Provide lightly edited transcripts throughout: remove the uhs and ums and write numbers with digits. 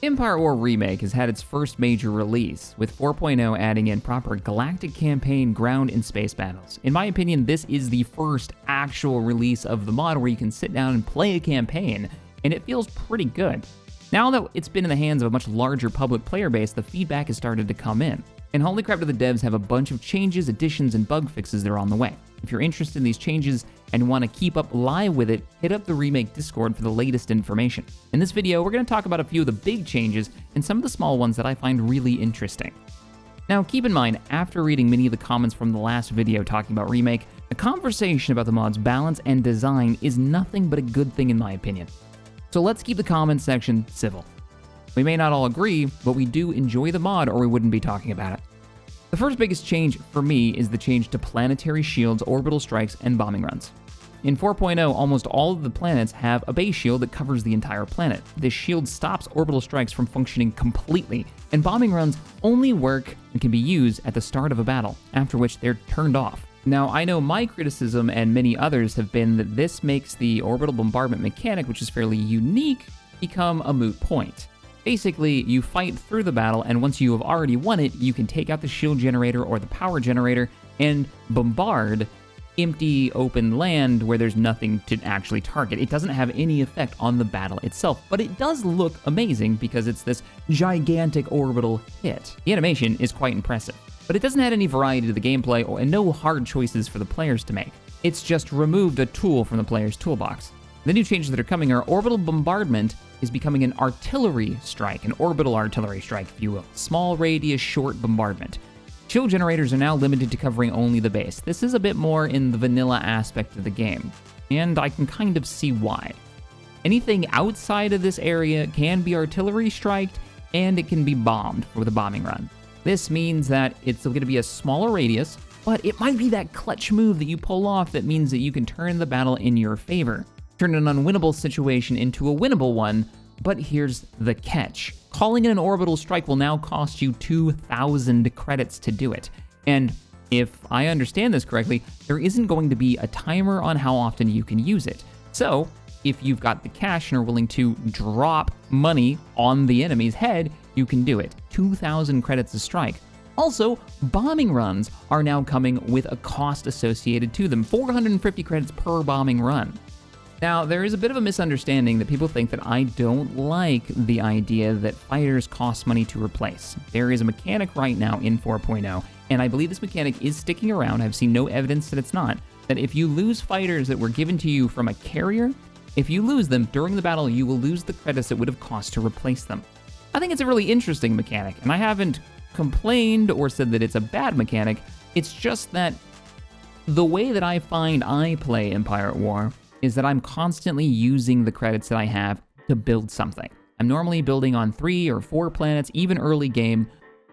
Empire War Remake has had its first major release, with 4.0 adding in proper galactic campaign, ground, and space battles. In my opinion, this is the first actual release of the mod where you can sit down and play a campaign, and it feels pretty good. Now that it's been in the hands of a much larger public player base, the feedback has started to come in. And holy crap do the devs have a bunch of changes, additions, and bug fixes that are on the way. If you're interested in these changes and want to keep up live with it, hit up the Remake Discord for the latest information. In this video, we're going to talk about a few of the big changes and some of the small ones that I find really interesting. Now, keep in mind, after reading many of the comments from the last video talking about Remake, the conversation about the mod's balance and design is nothing but a good thing in my opinion. So let's keep the comments section civil. We may not all agree, but we do enjoy the mod or we wouldn't be talking about it. The first biggest change for me is the change to planetary shields, orbital strikes, and bombing runs. In 4.0, almost all of the planets have a base shield that covers the entire planet. This shield stops orbital strikes from functioning completely, and bombing runs only work and can be used at the start of a battle, after which they're turned off. Now, I know my criticism and many others have been that this makes the orbital bombardment mechanic, which is fairly unique, become a moot point. Basically, you fight through the battle, and once you have already won it, you can take out the shield generator or the power generator and bombard empty open land where there's nothing to actually target. It doesn't have any effect on the battle itself, but it does look amazing because it's this gigantic orbital hit. The animation is quite impressive, but it doesn't add any variety to the gameplay and no hard choices for the players to make. It's just removed a tool from the player's toolbox. The new changes that are coming are orbital bombardment is becoming an artillery strike, an orbital artillery strike, if you will. Small radius, short bombardment. Shield generators are now limited to covering only the base. This is a bit more in the vanilla aspect of the game, and I can kind of see why. Anything outside of this area can be artillery striked, and it can be bombed with a bombing run. This means that it's going to be a smaller radius, but it might be that clutch move that you pull off that means that you can turn the battle in your favor. Turn an unwinnable situation into a winnable one, but here's the catch. Calling in an orbital strike will now cost you 2,000 credits to do it. And if I understand this correctly, there isn't going to be a timer on how often you can use it. So, if you've got the cash and are willing to drop money on the enemy's head, you can do it. 2,000 credits a strike. Also, bombing runs are now coming with a cost associated to them. 450 credits per bombing run. Now, there is a bit of a misunderstanding that people think that I don't like the idea that fighters cost money to replace. There is a mechanic right now in 4.0, and I believe this mechanic is sticking around. I've seen no evidence that it's not. That if you lose fighters that were given to you from a carrier, if you lose them during the battle, you will lose the credits that would have cost to replace them. I think it's a really interesting mechanic, and I haven't complained or said that it's a bad mechanic. It's just that the way that I find I play Empire at War is that I'm constantly using the credits that I have to build something. I'm normally building on 3 or 4 planets, even early game,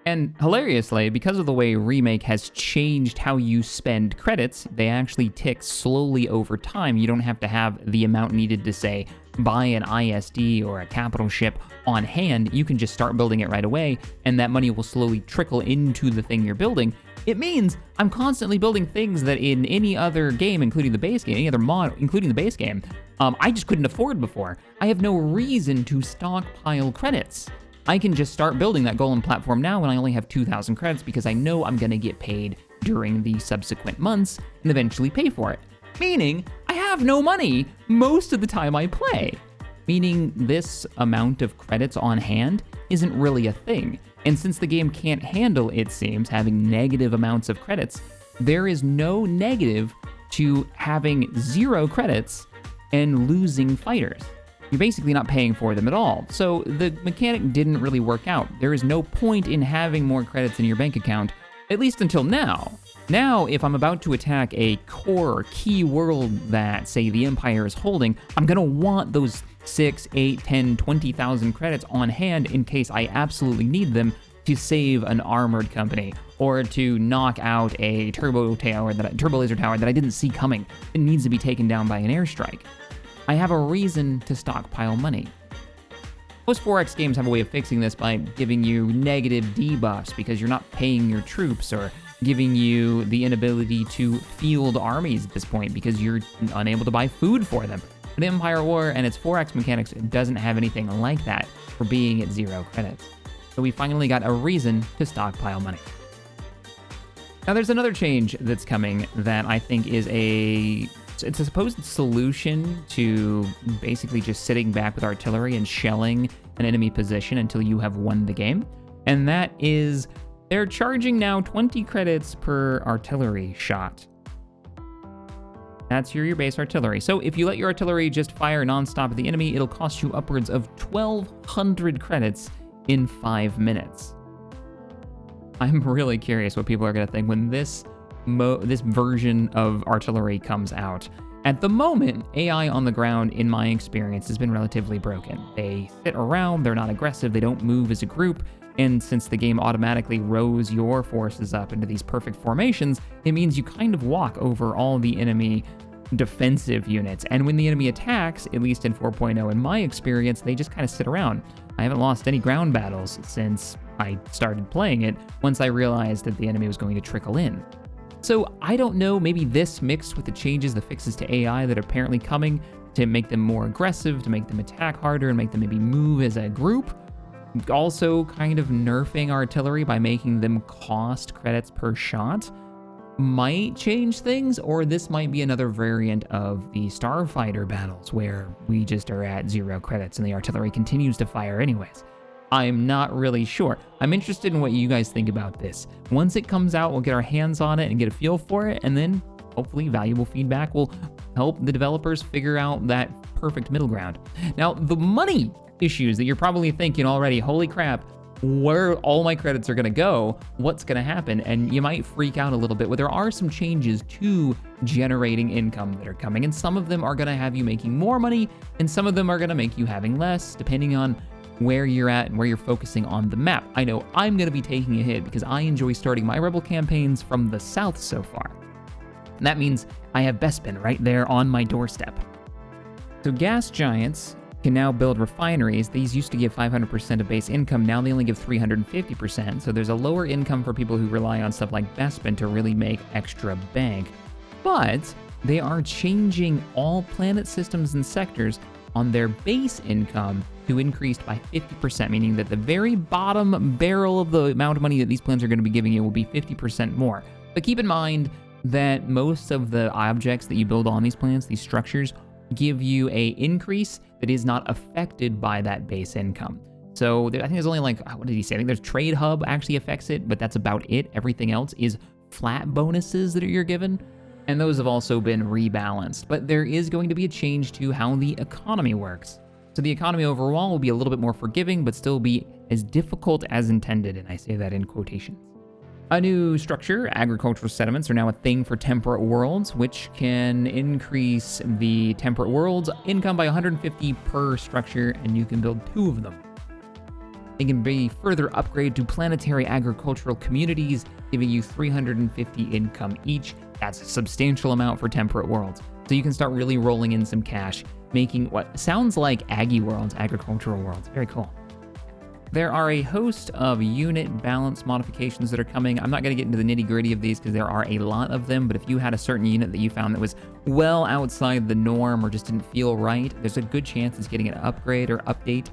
and hilariously, because of the way Remake has changed how you spend credits, they actually tick slowly over time. You don't have to have the amount needed to, say, buy an ISD or a capital ship on hand. You can just start building it right away, and that money will slowly trickle into the thing you're building. It means I'm constantly building things that in any other game, including the base game, any other mod, including the base game, I just couldn't afford before. I have no reason to stockpile credits. I can just start building that golem platform now when I only have 2,000 credits because I know I'm going to get paid during the subsequent months and eventually pay for it. Meaning, I have no money most of the time I play. Meaning this amount of credits on hand isn't really a thing. And since the game can't handle, it seems, having negative amounts of credits, there is no negative to having 0 credits and losing fighters. You're basically not paying for them at all. So the mechanic didn't really work out. There is no point in having more credits in your bank account, at least until now. Now, if I'm about to attack a core or key world that, say, the Empire is holding, I'm gonna want those 6, 8, 10, 20,000 credits on hand in case I absolutely need them to save an armored company or to knock out a turbo laser tower that I didn't see coming. It needs to be taken down by an airstrike. I have a reason to stockpile money. Most 4X games have a way of fixing this by giving you negative debuffs because you're not paying your troops, or giving you the inability to field armies at this point because you're unable to buy food for them. But Empire War and its 4x mechanics doesn't have anything like that for being at 0 credits. So we finally got a reason to stockpile money. Now there's another change that's coming that I think is it's a supposed solution to basically just sitting back with artillery and shelling an enemy position until you have won the game. And that is, they're charging now 20 credits per artillery shot. That's your base artillery. So if you let your artillery just fire nonstop at the enemy, it'll cost you upwards of 1,200 credits in 5 minutes. I'm really curious what people are going to think when this version of artillery comes out. At the moment, AI on the ground, in my experience, has been relatively broken. They sit around, they're not aggressive, they don't move as a group, and since the game automatically rows your forces up into these perfect formations, it means you kind of walk over all the enemy defensive units. And when the enemy attacks, at least in 4.0 in my experience, they just kind of sit around. I haven't lost any ground battles since I started playing it, once I realized that the enemy was going to trickle in. So I don't know, maybe this mixed with the changes, the fixes to AI that are apparently coming to make them more aggressive, to make them attack harder, and make them maybe move as a group. Also kind of nerfing artillery by making them cost credits per shot might change things, or this might be another variant of the starfighter battles where we just are at 0 credits and the artillery continues to fire anyways. I'm not really sure. I'm interested in what you guys think about this. Once it comes out, we'll get our hands on it and get a feel for it, and then hopefully valuable feedback will help the developers figure out that perfect middle ground. Now, the money issues that you're probably thinking already, holy crap, where all my credits are gonna go, what's gonna happen, and you might freak out a little bit. Well, there are some changes to generating income that are coming, and some of them are gonna have you making more money, and some of them are gonna make you having less, depending on where you're at and where you're focusing on the map. I know I'm gonna be taking a hit because I enjoy starting my Rebel campaigns from the south so far. And that means I have Bespin right there on my doorstep. So gas giants can now build refineries. These used to give 500% of base income, now they only give 350%, so there's a lower income for people who rely on stuff like Bespin to really make extra bank. But they are changing all planet systems and sectors on their base income to increased by 50%, meaning that the very bottom barrel of the amount of money that these plans are going to be giving you will be 50% more. But keep in mind that most of the objects that you build on these plans, these structures, give you a increase that is not affected by that base income. So I think there's only like, what did he say? I think there's Trade Hub actually affects it, but that's about it. Everything else is flat bonuses that you're given, and those have also been rebalanced. But there is going to be a change to how the economy works. So the economy overall will be a little bit more forgiving, but still be as difficult as intended, and I say that in quotations. A new structure, agricultural settlements, are now a thing for temperate worlds, which can increase the temperate world's income by 150 per structure, and you can build 2 of them. They can be further upgraded to planetary agricultural communities, giving you 350 income each. That's a substantial amount for temperate worlds. So you can start really rolling in some cash, making what sounds like Aggie worlds, agricultural worlds. Very cool. There are a host of unit balance modifications that are coming. I'm not going to get into the nitty-gritty of these because there are a lot of them, but if you had a certain unit that you found that was well outside the norm or just didn't feel right, there's a good chance it's getting an upgrade or update.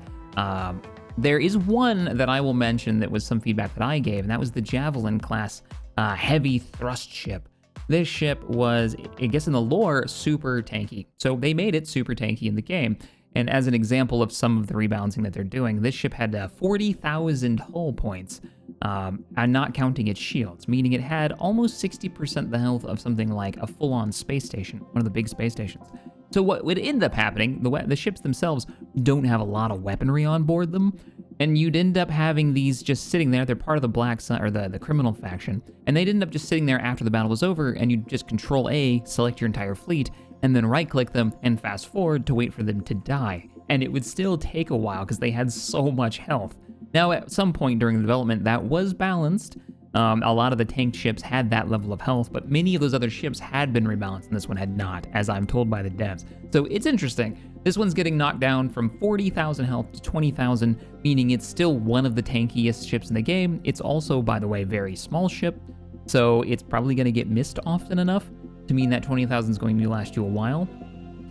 There is one that I will mention that was some feedback that I gave, and that was the Javelin class heavy thrust ship. This ship was, I guess in the lore, super tanky. So they made it super tanky in the game. And as an example of some of the rebalancing that they're doing, this ship had 40,000 hull points, and not counting its shields, meaning it had almost 60% the health of something like a full-on space station, one of the big space stations. So what would end up happening, the ships themselves don't have a lot of weaponry on board them, and you'd end up having these just sitting there. They're part of the Black Sun, or the criminal faction, and they'd end up just sitting there after the battle was over, and you'd just Control A, select your entire fleet, and then right-click them and fast forward to wait for them to die. And it would still take a while because they had so much health. Now, at some point during the development, that was balanced. A lot of the tanked ships had that level of health, but many of those other ships had been rebalanced, and this one had not, as I'm told by the devs. So it's interesting. This one's getting knocked down from 40,000 health to 20,000, meaning it's still one of the tankiest ships in the game. It's also, by the way, a very small ship, so it's probably going to get missed often enough to mean that 20,000 is going to last you a while.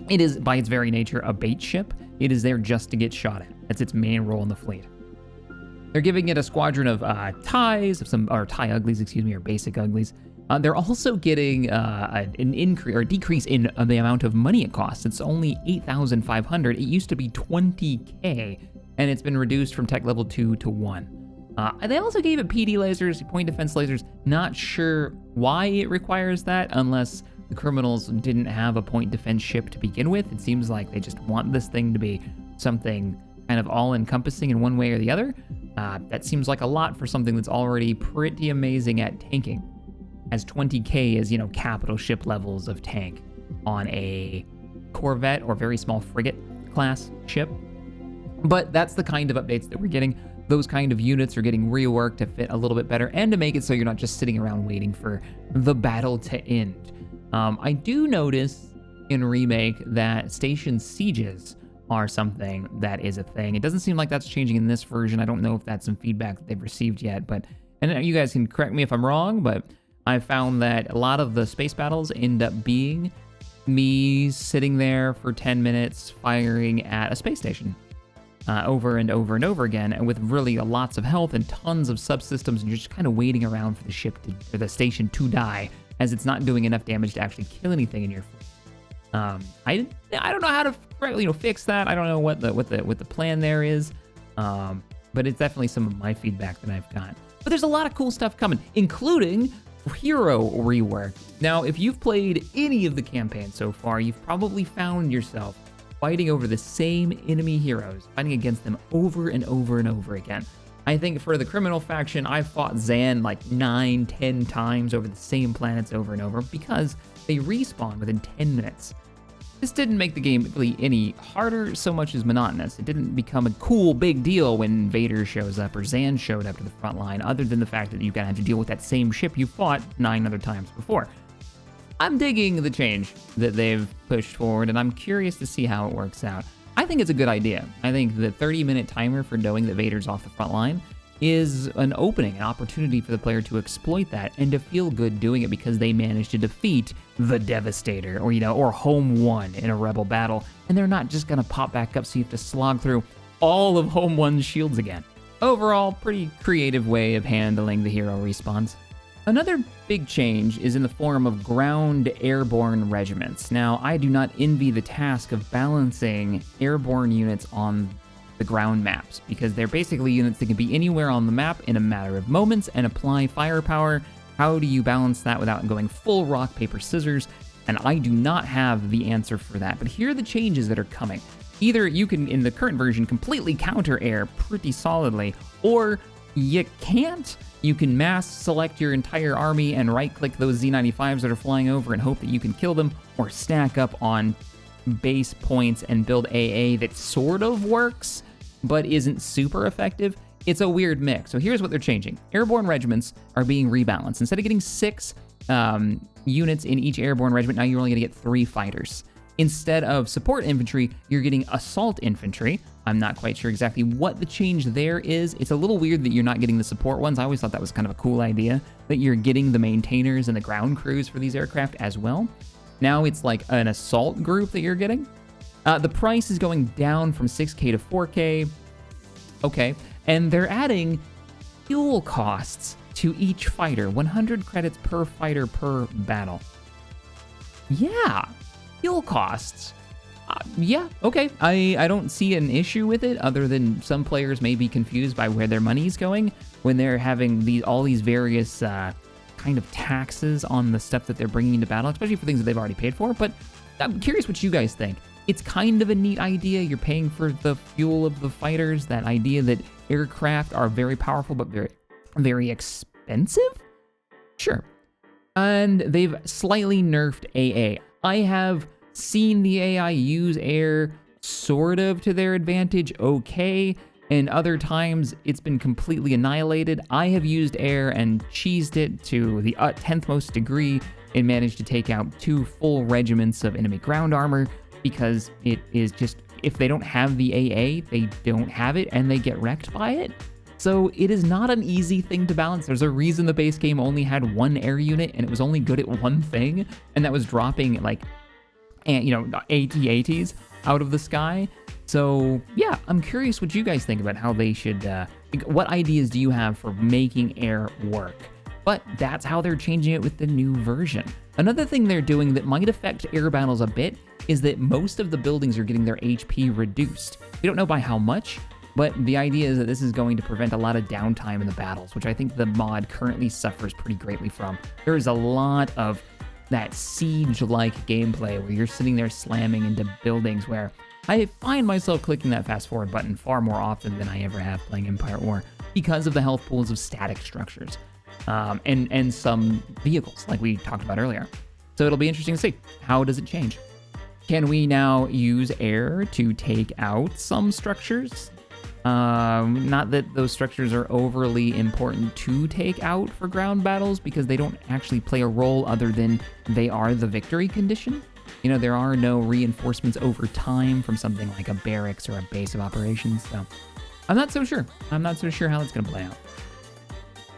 It is, by its very nature, a bait ship. It is there just to get shot at. That's its main role in the fleet. They're giving it a squadron of TIEs, or TIE uglies, excuse me, or basic uglies. They're also getting an increase or decrease in the amount of money it costs. It's only 8,500. It used to be 20K, and it's been reduced from tech level 2 to 1. They also gave it PD lasers, point defense lasers. Not sure why it requires that, unless the criminals didn't have a point defense ship to begin with. It seems like they just want this thing to be something kind of all-encompassing in one way or the other. That seems like a lot for something that's already pretty amazing at tanking, as 20K is, capital ship levels of tank on a corvette or very small frigate class ship. But that's the kind of updates that we're getting. Those kind of units are getting reworked to fit a little bit better and to make it so you're not just sitting around waiting for the battle to end. I do notice in Remake that station sieges are something that is a thing. It doesn't seem like that's changing in this version. I don't know if that's some feedback that they've received yet, and you guys can correct me if I'm wrong, but I found that a lot of the space battles end up being me sitting there for 10 minutes firing at a space station over and over and over again, and with really lots of health and tons of subsystems, and you're just kind of waiting around for the ship or the station to die, as it's not doing enough damage to actually kill anything in your fleet. I don't know how to fix that. I don't know what the plan there is, but it's definitely some of my feedback that I've got. But there's a lot of cool stuff coming, including hero rework. Now, if you've played any of the campaigns so far, you've probably found yourself fighting over the same enemy heroes, fighting against them over and over and over again. I think for the criminal faction, I've fought Zan like 9-10 times over the same planets over and over because they respawn within 10 minutes. This didn't make the game really any harder so much as monotonous. It didn't become a cool big deal when Vader shows up or Zan showed up to the front line, other than the fact that you're gonna have to deal with that same ship you fought 9 other times before. I'm digging the change that they've pushed forward, and I'm curious to see how it works out. I think it's a good idea. I think the 30-minute timer for knowing that Vader's off the front line is an opening, an opportunity for the player to exploit that and to feel good doing it because they managed to defeat the Devastator or Home 1 in a Rebel battle, and they're not just gonna pop back up so you have to slog through all of Home 1's shields again. Overall, pretty creative way of handling the hero respawns. Another big change is in the form of ground airborne regiments. Now, I do not envy the task of balancing airborne units on the ground maps, because they're basically units that can be anywhere on the map in a matter of moments and apply firepower. How do you balance that without going full rock, paper, scissors? And I do not have the answer for that, but here are the changes that are coming. Either you can, in the current version, completely counter air pretty solidly, or you can't. You can mass select your entire army and right-click those Z95s that are flying over and hope that you can kill them, or stack up on base points and build AA that sort of works, but isn't super effective. It's a weird mix. So here's what they're changing. Airborne regiments are being rebalanced. Instead of getting 6 units in each airborne regiment, now you're only gonna get 3 fighters. Instead of support infantry, you're getting assault infantry. I'm not quite sure exactly what the change there is. It's a little weird that you're not getting the support ones. I always thought that was kind of a cool idea, that you're getting the maintainers and the ground crews for these aircraft as well. Now it's like an assault group that you're getting. The price is going down from 6K to 4K. Okay, and they're adding fuel costs to each fighter, 100 credits per fighter per battle. Yeah, fuel costs. Yeah, okay. I don't see an issue with it, other than some players may be confused by where their money's going when they're having all these various kind of taxes on the stuff that they're bringing into battle, especially for things that they've already paid for. But I'm curious what you guys think. It's kind of a neat idea. You're paying for the fuel of the fighters. That idea that aircraft are very powerful but very, very expensive? Sure. And they've slightly nerfed AA. I have seen the AI use air sort of to their advantage, okay, and other times it's been completely annihilated. I have used air and cheesed it to the 10th most degree and managed to take out 2 full regiments of enemy ground armor, because it is just, if they don't have the AA, they don't have it and they get wrecked by it. So it is not an easy thing to balance. There's a reason the base game only had 1 air unit and it was only good at one thing, and that was dropping like and, AT-ATs out of the sky. So yeah, I'm curious what you guys think about how they should, what ideas do you have for making air work? But that's how they're changing it with the new version. Another thing they're doing that might affect air battles a bit is that most of the buildings are getting their HP reduced. We don't know by how much, but the idea is that this is going to prevent a lot of downtime in the battles, which I think the mod currently suffers pretty greatly from. There is a lot of that siege-like gameplay where you're sitting there slamming into buildings where I find myself clicking that fast forward button far more often than I ever have playing Empire at War because of the health pools of static structures and some vehicles like we talked about earlier. So it'll be interesting to see, how does it change? Can we now use air to take out some structures? Not that those structures are overly important to take out for ground battles because they don't actually play a role other than they are the victory condition. There are no reinforcements over time from something like a barracks or a base of operations, so I'm not so sure. I'm not so sure how it's going to play out.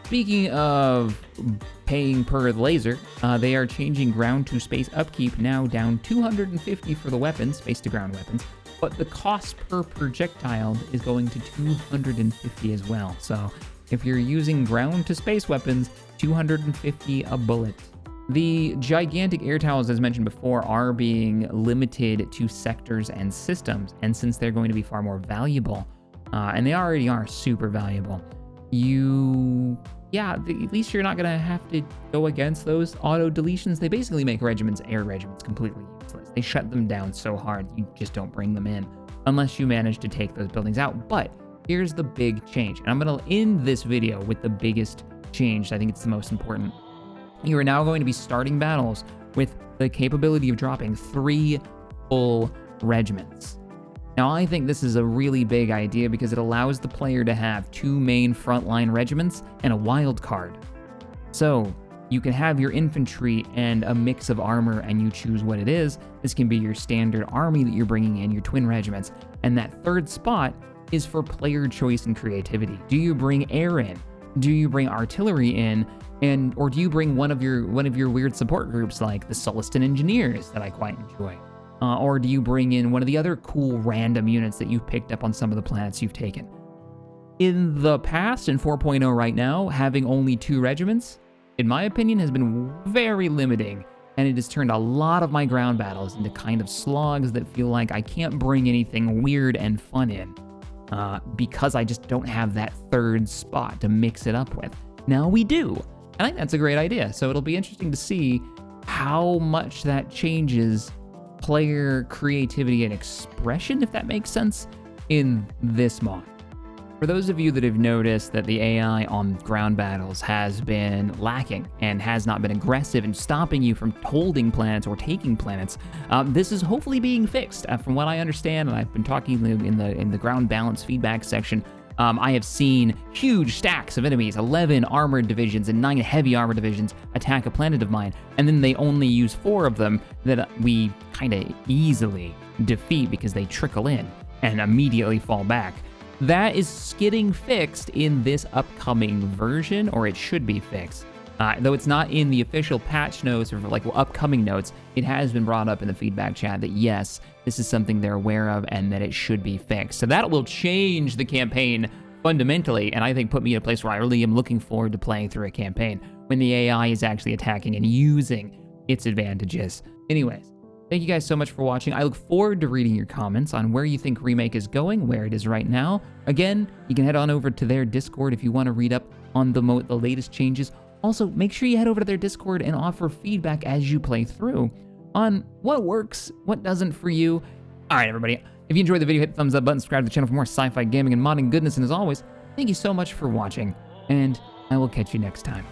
Speaking of paying per laser, they are changing ground-to-space upkeep now down 250 for the weapons, space-to-ground weapons, but the cost per projectile is going to 250 as well. So if you're using ground-to-space weapons, 250 a bullet. The gigantic air towers, as mentioned before, are being limited to sectors and systems, and since they're going to be far more valuable, and they already are super valuable, at least you're not going to have to go against those auto deletions. They basically make air regiments completely useless. They shut them down so hard, you just don't bring them in unless you manage to take those buildings out. But here's the big change, and I'm going to end this video with the biggest change. I think it's the most important. You are now going to be starting battles with the capability of dropping 3 full regiments. Now, I think this is a really big idea because it allows the player to have 2 main frontline regiments and a wild card. So you can have your infantry and a mix of armor, and you choose what it is. This can be your standard army that you're bringing in, your twin regiments. And that third spot is for player choice and creativity. Do you bring air in? Do you bring artillery in? Or do you bring one of your weird support groups like the Solistan Engineers that I quite enjoy? Or do you bring in one of the other cool random units that you've picked up on some of the planets you've taken? In the past, in 4.0 right now, having only 2 regiments, in my opinion, has been very limiting, and it has turned a lot of my ground battles into kind of slogs that feel like I can't bring anything weird and fun in, because I just don't have that third spot to mix it up with. Now we do. I think that's a great idea, so it'll be interesting to see how much that changes player creativity and expression, if that makes sense, in this mod. For those of you that have noticed that the AI on ground battles has been lacking and has not been aggressive in stopping you from holding planets or taking planets, this is hopefully being fixed. From what I understand, and I've been talking in the ground balance feedback section, I have seen huge stacks of enemies, 11 armored divisions and 9 heavy armored divisions attack a planet of mine, and then they only use 4 of them that we kind of easily defeat because they trickle in and immediately fall back. That is getting fixed in this upcoming version, or it should be fixed. Though it's not in the official patch notes or upcoming notes, it has been brought up in the feedback chat that yes, this is something they're aware of and that it should be fixed. So that will change the campaign fundamentally, and I think put me in a place where I really am looking forward to playing through a campaign when the AI is actually attacking and using its advantages. Anyways, thank you guys so much for watching. I look forward to reading your comments on where you think Remake is going, where it is right now. Again, you can head on over to their Discord if you want to read up on the latest changes. Also, make sure you head over to their Discord and offer feedback as you play through on what works, what doesn't for you. All right, everybody. If you enjoyed the video, hit the thumbs up button, subscribe to the channel for more sci-fi gaming and modding goodness. And as always, thank you so much for watching, and I will catch you next time.